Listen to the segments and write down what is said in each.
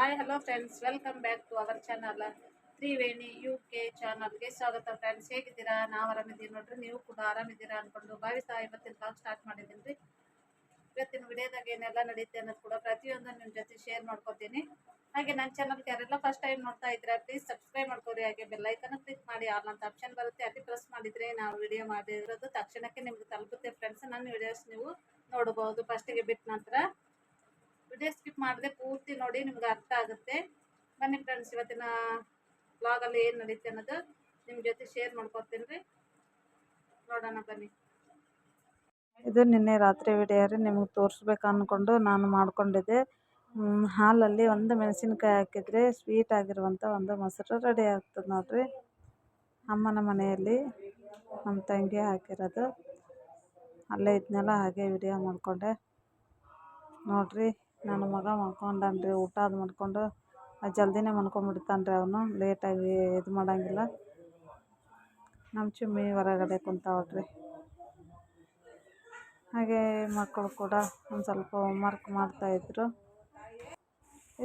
Hi hello friends, welcome back to our channel Triveni UK ಚಾನಲ್ಗೆ ಸ್ವಾಗತ. Friends, ಹೇಗಿದ್ದೀರಾ? ನಾವು ಆರಾಮಿದ್ದೀವಿ ನೋಡ್ರಿ. ನೀವು ಕೂಡ ಆರಾಮಿದ್ದೀರಾ ಅನ್ಕೊಂಡು ಭಾವಿಸ್ತಾ ಇವತ್ತಿನ ಬ್ಲಾಗ್ ಸ್ಟಾರ್ಟ್ ಮಾಡಿದ್ದೀನಿ ರೀ. ಇವತ್ತಿನ ವಿಡಿಯೋದಾಗ ಏನೆಲ್ಲ ನಡೀತೆ ಅನ್ನೋದು ಕೂಡ ಪ್ರತಿಯೊಂದು ನಿಮ್ಮ ಜೊತೆ ಶೇರ್ ಮಾಡ್ಕೊತೀನಿ. ಹಾಗೆ ನನ್ನ ಚಾನಲ್ಗೆ ಯಾರೆಲ್ಲ ಫಸ್ಟ್ ಟೈಮ್ ನೋಡ್ತಾ ಇದ್ರೆ ಪ್ಲೀಸ್ ಸಬ್ಸ್ಕ್ರೈಬ್ ಮಾಡ್ಕೊರಿ. ಹಾಗೆ ಬೆಲ್ಲೈಕನ್ ಕ್ಲಿಕ್ ಮಾಡಿ ಆಲ್ ಅಂತ ಆಪ್ಷನ್ ಬರುತ್ತೆ, ಅಲ್ಲಿ ಪ್ರೆಸ್ ಮಾಡಿದರೆ ನಾವು ವಿಡಿಯೋ ಮಾಡಿರೋದು ತಕ್ಷಣಕ್ಕೆ ನಿಮ್ಗೆ ತಲುಪುತ್ತೆ. ಫ್ರೆಂಡ್ಸ್, ನನ್ನ ವಿಡಿಯೋಸ್ ನೀವು ನೋಡಬಹುದು. ಫಸ್ಟಿಗೆ ಬಿಟ್ಟ ನಂತರ ವಿಡಿಯೋ ಸ್ಕಿಪ್ ಮಾಡದೆ ಪೂರ್ತಿ ನೋಡಿ, ನಿಮ್ಗೆ ಅರ್ಥ ಆಗುತ್ತೆ. ಬನ್ನಿ ಫ್ರೆಂಡ್ಸ್, ಇವತ್ತಿನ ಬ್ಲಾಗಲ್ಲಿ ಏನು ನಡೀತೆ ಅನ್ನೋದು ನಿಮ್ಮ ಜೊತೆ ಶೇರ್ ಮಾಡ್ಕೊತೀನಿ ರೀ. ನೋಡೋಣ ಬನ್ನಿ. ಇದು ನಿನ್ನೆ ರಾತ್ರಿ ವಿಡಿಯೋ ರೀ, ನಿಮಗೆ ತೋರಿಸ್ಬೇಕು ಅಂದ್ಕೊಂಡು ನಾನು ಮಾಡ್ಕೊಂಡಿದ್ದೆ. ಹಾಲಲ್ಲಿ ಒಂದು ಮೆಣಸಿನ್ಕಾಯಿ ಹಾಕಿದರೆ ಸ್ವೀಟ್ ಆಗಿರುವಂಥ ಒಂದು ಮೊಸರು ರೆಡಿ ಆಗ್ತದೆ ನೋಡ್ರಿ. ಅಮ್ಮನ ಮನೆಯಲ್ಲಿ ನಮ್ಮ ತಂಗಿ ಹಾಕಿರೋದು, ಅಲ್ಲೇ ಇದನ್ನೆಲ್ಲ ಹಾಗೆ ವಿಡಿಯೋ ಮಾಡಿಕೊಂಡೆ ನೋಡ್ರಿ. ನನ್ನ ಮಗ ಮಾಡ್ಕೊಂಡನ್ರಿ, ಊಟ ಅದು ಮಾಡ್ಕೊಂಡು ಜಲ್ದಿನೇ ಮಾಡ್ಕೊಂಡ್ಬಿಡ್ತಾನ್ರಿ. ಅವನು ಲೇಟಾಗಿ ಇದು ಮಾಡೋಂಗಿಲ್ಲ. ನಮ್ಮ ಚುಮ್ಮಿ ಹೊರಗಡೆ ಕುಂತಾವ್ರಿ. ಹಾಗೆ ಮಕ್ಕಳು ಕೂಡ ಒಂದು ಸ್ವಲ್ಪ ಹೋಮ್ವರ್ಕ್ ಮಾಡ್ತಾಯಿದ್ರು.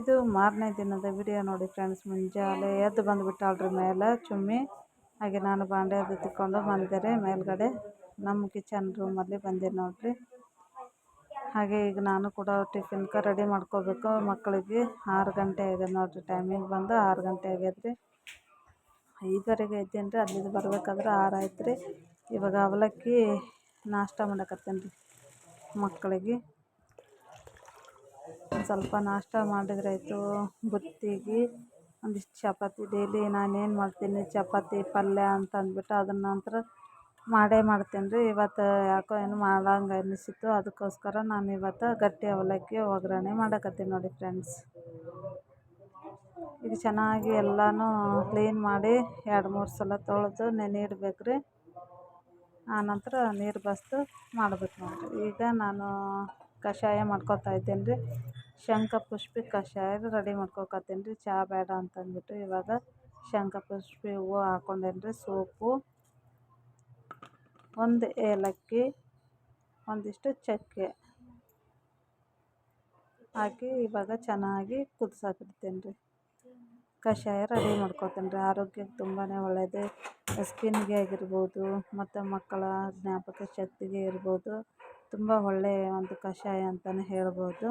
ಇದು ಮಾರನೇ ದಿನದ ವಿಡಿಯೋ ನೋಡಿ ಫ್ರೆಂಡ್ಸ್. ಮುಂಜಾನೆ ಎದ್ದು ಬಂದುಬಿಟ್ಟಾಳ್ರಿ ಮೇಲೆ ಚುಮ್ಮಿ. ಹಾಗೆ ನಾನು ಬಾಂಡೆ ಅದು ತಿಕ್ಕೊಂಡು ಬಂದೆ ಮೇಲ್ಗಡೆ ನಮ್ಮ ಕಿಚನ್ ರೂಮಲ್ಲಿ ಬಂದೆ ನೋಡ್ರಿ. ಹಾಗೆ ಈಗ ನಾನು ಕೂಡ ಟಿಫಿನ್ಗೆ ರೆಡಿ ಮಾಡ್ಕೋಬೇಕು ಮಕ್ಕಳಿಗೆ. 6 ಗಂಟೆ ಆಗ್ಯದ ನೋಡ್ರಿ, ಟೈಮಿಂಗ್ ಬಂದು 6 ಗಂಟೆ ಆಗ್ಯದ್ರಿ. 5ವರೆಗೆ ಇದ್ದೇನೆ ರೀ, ಅಲ್ಲಿಂದ ಬರ್ಬೇಕಾದ್ರೆ 6 ಆಯ್ತು ರೀ. ಇವಾಗ ಅವಲಕ್ಕಿ ನಾಷ್ಟ ಮಾಡಕತ್ತೇನೆ ರೀ ಮಕ್ಕಳಿಗೆ. ಒಂದು ಸ್ವಲ್ಪ ನಾಷ್ಟ ಮಾಡಿದ್ರೆ ಆಯಿತು. ಬುತ್ತಿಗೆ ಒಂದಿಷ್ಟು ಚಪಾತಿ, ಡೈಲಿ ನಾನೇನು ಮಾಡ್ತೀನಿ ಚಪಾತಿ ಪಲ್ಯ ಅಂತ ಅಂದ್ಬಿಟ್ಟು ಅದನ್ನ ನಂತರ ಮಾಡೇ ಮಾಡ್ತೀನಿ ರೀ. ಇವತ್ತು ಯಾಕೋ ಏನು ಮಾಡಂಗೆ ಅನ್ನಿಸಿತ್ತು, ಅದಕ್ಕೋಸ್ಕರ ನಾನು ಇವತ್ತು ಗಟ್ಟಿ ಅವಲಕ್ಕಿ ಒಗ್ಗರಣೆ ಮಾಡಕತ್ತೀನಿ ನೋಡಿ ಫ್ರೆಂಡ್ಸ್. ಇದು ಚೆನ್ನಾಗಿ ಎಲ್ಲನೂ ಕ್ಲೀನ್ ಮಾಡಿ 2-3 ಸಲ ತೊಳೆದು ನೆನೆ ಇಡಬೇಕು ರೀ. ಆನಂತರ ನೀರು ಬಸ್ದು ಮಾಡ್ಬೇಕು ನೋಡಿರಿ. ಈಗ ನಾನು ಕಷಾಯ ಮಾಡ್ಕೊತಾ ಇದ್ದೇನೆ ರೀ. ಶಂಖಪುಷ್ಪಿ ಕಷಾಯ ರೆಡಿ ಮಾಡ್ಕೊಕತ್ತೀನಿ ರೀ. ಚಹಾ ಬೇಡ ಅಂತಂದ್ಬಿಟ್ಟು ಇವಾಗ ಶಂಖಪುಷ್ಪಿ ಹೂವು ಹಾಕ್ಕೊಂಡೇನಿ ರೀ. ಸೋಪು, 1 ಏಲಕ್ಕಿ, ಒಂದಿಷ್ಟು ಚಕ್ಕೆ ಹಾಕಿ ಇವಾಗ ಚೆನ್ನಾಗಿ ಕುದಿಸಾಕಿಡ್ತೀನಿ ರೀ. ಕಷಾಯ ರೆಡಿ ಮಾಡ್ಕೊತೀನಿ ರೀ. ಆರೋಗ್ಯಕ್ಕೆ ತುಂಬಾ ಒಳ್ಳೆಯದು. ಸ್ಕಿನ್ಗೆ ಆಗಿರ್ಬೋದು ಮತ್ತು ಮಕ್ಕಳ ಜ್ಞಾಪಕ ಶಕ್ತಿಗೆ ಇರ್ಬೋದು, ತುಂಬ ಒಳ್ಳೆಯ ಒಂದು ಕಷಾಯ ಅಂತಲೇ ಹೇಳ್ಬೋದು.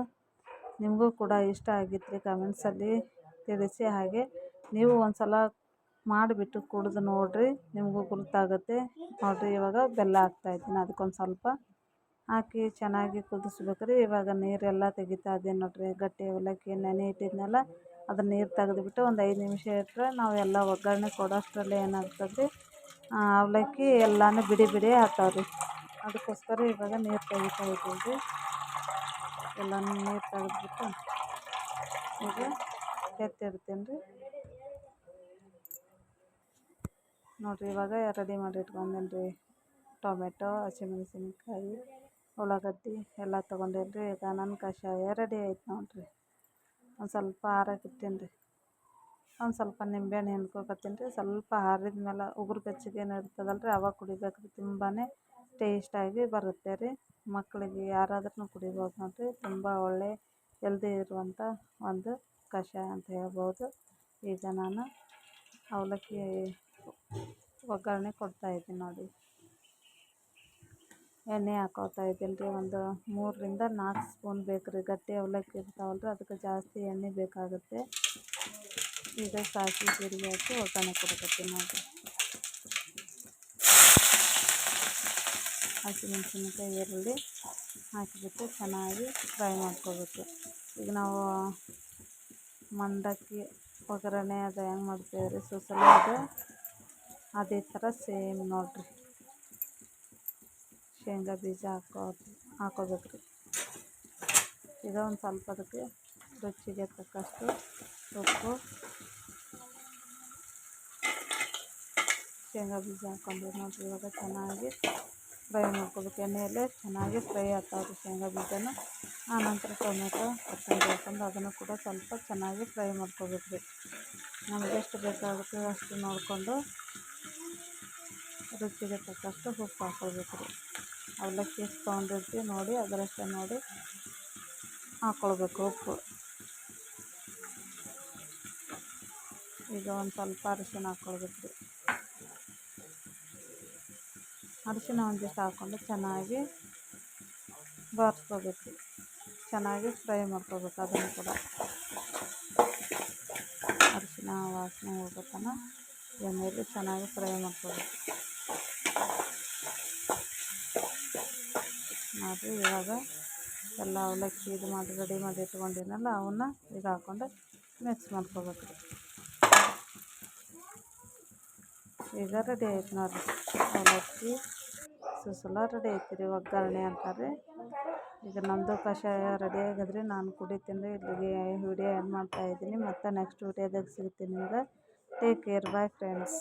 ನಿಮಗೂ ಕೂಡ ಇಷ್ಟ ಆಗಿದ್ದರೆ ಕಮೆಂಟ್ಸಲ್ಲಿ ತಿಳಿಸಿ. ಹಾಗೆ ನೀವು ಒಂದು ಸಲ ಮಾಡಿಬಿಟ್ಟು ಕುಡಿದು ನೋಡಿರಿ, ನಿಮಗೂ ಗುರುತಾಗುತ್ತೆ ನೋಡಿರಿ. ಇವಾಗ ಬೆಲ್ಲ ಹಾಕ್ತಾಯಿದ್ದೀನಿ, ಅದಕ್ಕೊಂದು ಸ್ವಲ್ಪ ಹಾಕಿ ಚೆನ್ನಾಗಿ ಕುದಿಸ್ಬೇಕು ರೀ. ಇವಾಗ ನೀರೆಲ್ಲ ತೆಗಿತಾ ಇದ್ದೀನಿ ನೋಡಿರಿ. ಗಟ್ಟಿ ಅವಲಕ್ಕಿ ನೆನೆ ಇಟ್ಟಿದ್ನೆಲ್ಲ ಅದನ್ನ ನೀರು ತೆಗೆದುಬಿಟ್ಟು ಒಂದು 5 ನಿಮಿಷ ಇಟ್ಟರೆ ನಾವು ಎಲ್ಲ ಒಗ್ಗರಣೆ ಕೊಡೋಷ್ಟರಲ್ಲಿ ಏನಾಗ್ತದೆ, ಅವಲಕ್ಕಿ ಎಲ್ಲನೂ ಬಿಡಿ ಬಿಡಿ ಆಗ್ತಾವ್ರಿ. ಅದಕ್ಕೋಸ್ಕರ ಇವಾಗ ನೀರು ತೆಗಿತಾ ಇದ್ದೀವಿ ರೀ. ಎಲ್ಲನೂ ನೀರು ತೆಗೆದ್ಬಿಟ್ಟು ಈಗ ಎತ್ತಿಡ್ತೀನಿ ರೀ ನೋಡಿರಿ. ಇವಾಗ ರೆಡಿ ಮಾಡಿ ಇಟ್ಕೊಂಡೇನಿ ರೀ. ಟೊಮೆಟೊ, ಹಸಿಮೆಣಸಿನ್ಕಾಯಿ, ಉಳ್ಳಾಗಡ್ಡಿ ಎಲ್ಲ ತೊಗೊಂಡೇನಿ ರೀ. ಈಗ ನನ್ನ ಕಷಾಯ ರೆಡಿ ಆಯ್ತು ನೋಡಿರಿ. ಒಂದು ಸ್ವಲ್ಪ ಆರಕ್ಕೆ ಇಟ್ಟೀನಿ ರೀ. ಒಂದು ಸ್ವಲ್ಪ ನಿಂಬೆಹಣ್ಣು ಹಿಂಡ್ಕೊಕತ್ತೀನಿ ರೀ. ಸ್ವಲ್ಪ ಆರಿದ ಮೇಲೆ ಉಗುರು ಬೆಚ್ಚಗೇನು ಇರ್ತದಲ್ಲ ರೀ, ಅವಾಗ ಕುಡಿಬೇಕು ರೀ. ತುಂಬಾ ಟೇಸ್ಟಾಗಿ ಬರುತ್ತೆ ರೀ. ಮಕ್ಕಳಿಗೆ ಯಾರಾದ್ರೂ ಕುಡಿಬೋದು ನೋಡಿರಿ. ತುಂಬ ಒಳ್ಳೆ ಹೆಲ್ದಿ ಇರುವಂಥ ಒಂದು ಕಷಾಯ ಅಂತ ಹೇಳ್ಬೋದು. ಈಗ ನಾನು ಅವಲಕ್ಕಿ ಒಗ್ಗರಣೆ ಕೊಡ್ತಾಯಿದ್ದೀನಿ ನೋಡಿ. ಎಣ್ಣೆ ಹಾಕೋತಾ ಇದ್ದೀನಿ ರೀ. ಒಂದು 3-4 ಸ್ಪೂನ್ ಬೇಕು ರೀ. ಗಟ್ಟಿ ಅವಲಕ್ಕಿ ಇರ್ತಾವಲ್ಲ ರೀ, ಅದಕ್ಕೆ ಜಾಸ್ತಿ ಎಣ್ಣೆ ಬೇಕಾಗುತ್ತೆ. ಈಗ ಸಾಸಿವೆ ಜೀರಿಗೆ ಹಾಕಿ ಒಗ್ಗರಣೆ ಕೊಡಕತ್ತೀನಿ ನೋಡಿರಿ. ಹಸಿಮೆಣಸಿನ್ಕಾಯಿ, ಈರುಳ್ಳಿ ಹಾಕಿಬಿಟ್ಟು ಚೆನ್ನಾಗಿ ಫ್ರೈ ಮಾಡ್ಕೋಬೇಕು. ಈಗ ನಾವು ಮಂಡಕ್ಕಿ ಒಗ್ಗರಣೆ ಅದು ಹೆಂಗೆ ಮಾಡ್ತೀವಿ ರೀ ಸೂಸಲ, ಅದು ಅದೇ ಥರ ಸೇಮ್ ನೋಡಿರಿ. ಶೇಂಗಾ ಬೀಜ ಹಾಕೋಬೇಕು ರೀ. ಈಗ ಒಂದು ಸ್ವಲ್ಪ ಅದಕ್ಕೆ ರುಚಿಗೆ ತಕ್ಕಷ್ಟು ಉಪ್ಪು, ಶೇಂಗಾ ಬೀಜ ಹಾಕ್ಕೊಂಡು ನೋಡಿರಿ. ಇವಾಗ ಚೆನ್ನಾಗಿ ಫ್ರೈ ಮಾಡ್ಕೋಬೇಕು. ಎಣ್ಣೆಯಲ್ಲೇ ಚೆನ್ನಾಗಿ ಫ್ರೈ ಆಗ್ತಾವ್ರಿ ಶೇಂಗಾ ಬೀಜನ. ಆನಂತರ ಟೊಮೆಟೊ, ಕೊತ್ತಂಬರಿ ಹಾಕೊಂಡು ಅದನ್ನು ಕೂಡ ಸ್ವಲ್ಪ ಚೆನ್ನಾಗಿ ಫ್ರೈ ಮಾಡ್ಕೋಬೇಕು ರೀ. ನಮಗೆ ಎಷ್ಟು ಬೇಕಾಗುತ್ತೆ ಅಷ್ಟು ನೋಡಿಕೊಂಡು ರುಚಿಗೆ ತಕ್ಕಷ್ಟು ಉಪ್ಪು ಹಾಕ್ಕೊಳ್ಬೇಕು ರೀ. ಅವಲಕ್ಕಿ ಎಷ್ಟು ತೊಗೊಂಡಿರ್ತೀವಿ ನೋಡಿ ಅದರಷ್ಟೇ ನೋಡಿ ಹಾಕ್ಕೊಳ್ಬೇಕು ಉಪ್ಪು. ಈಗ ಒಂದು ಸ್ವಲ್ಪ ಅರಿಶಿನ ಹಾಕ್ಕೊಳ್ಬೇಕು ರೀ. ಅರಿಶಿನ ಒಂದಿಷ್ಟು ಹಾಕ್ಕೊಂಡು ಚೆನ್ನಾಗಿ ಬಾರಿಸ್ಕೋಬೇಕು, ಚೆನ್ನಾಗಿ ಫ್ರೈ ಮಾಡ್ಕೋಬೇಕು. ಅದನ್ನು ಕೂಡ ಅರಿಶಿನ ವಾಸನೆ ಹೋಗ್ಬೇಕನ್ನ ಎಣ್ಣೆಯಲ್ಲಿ ಚೆನ್ನಾಗಿ ಫ್ರೈ ಮಾಡ್ಕೋಬೇಕು. ನೋಡಿರಿ, ಇವಾಗ ಎಲ್ಲ ಅವಲಕ್ಕಿ ಇದು ಮಾಡಿ ರೆಡಿ ಮಾಡಿ ಇಟ್ಕೊಂಡಿನಲ್ಲ ಅವನ್ನ ಈಗ ಹಾಕ್ಕೊಂಡು ಮಿಕ್ಸ್ ಮಾಡ್ಕೋಬೇಕು ರೀ. ಈಗ ರೆಡಿ ಆಯ್ತು ನೋಡಿರಿ, ಅವಲಕ್ಕಿ ಸುಸಲ ರೆಡಿ ಐತಿ ರೀ. ಒಗ್ಗರಣೆ ಅಂತಾರೆ. ಈಗ ನಮ್ಮದು ಕಷಾಯ ರೆಡಿ ಆಗಿದ್ರಿ, ನಾನು ಕುಡಿತೀನಿ ರೀ. ಇಲ್ಲಿಗೆ ವಿಡಿಯೋ ಎಂಡ್ ಮಾಡ್ತಾಯಿದ್ದೀನಿ. ಮತ್ತು ನೆಕ್ಸ್ಟ್ ವಿಡಿಯೋದಾಗ ಸಿಗ್ತೀನಿ ನಿಮ್ಗೆ. Take care, bye friends.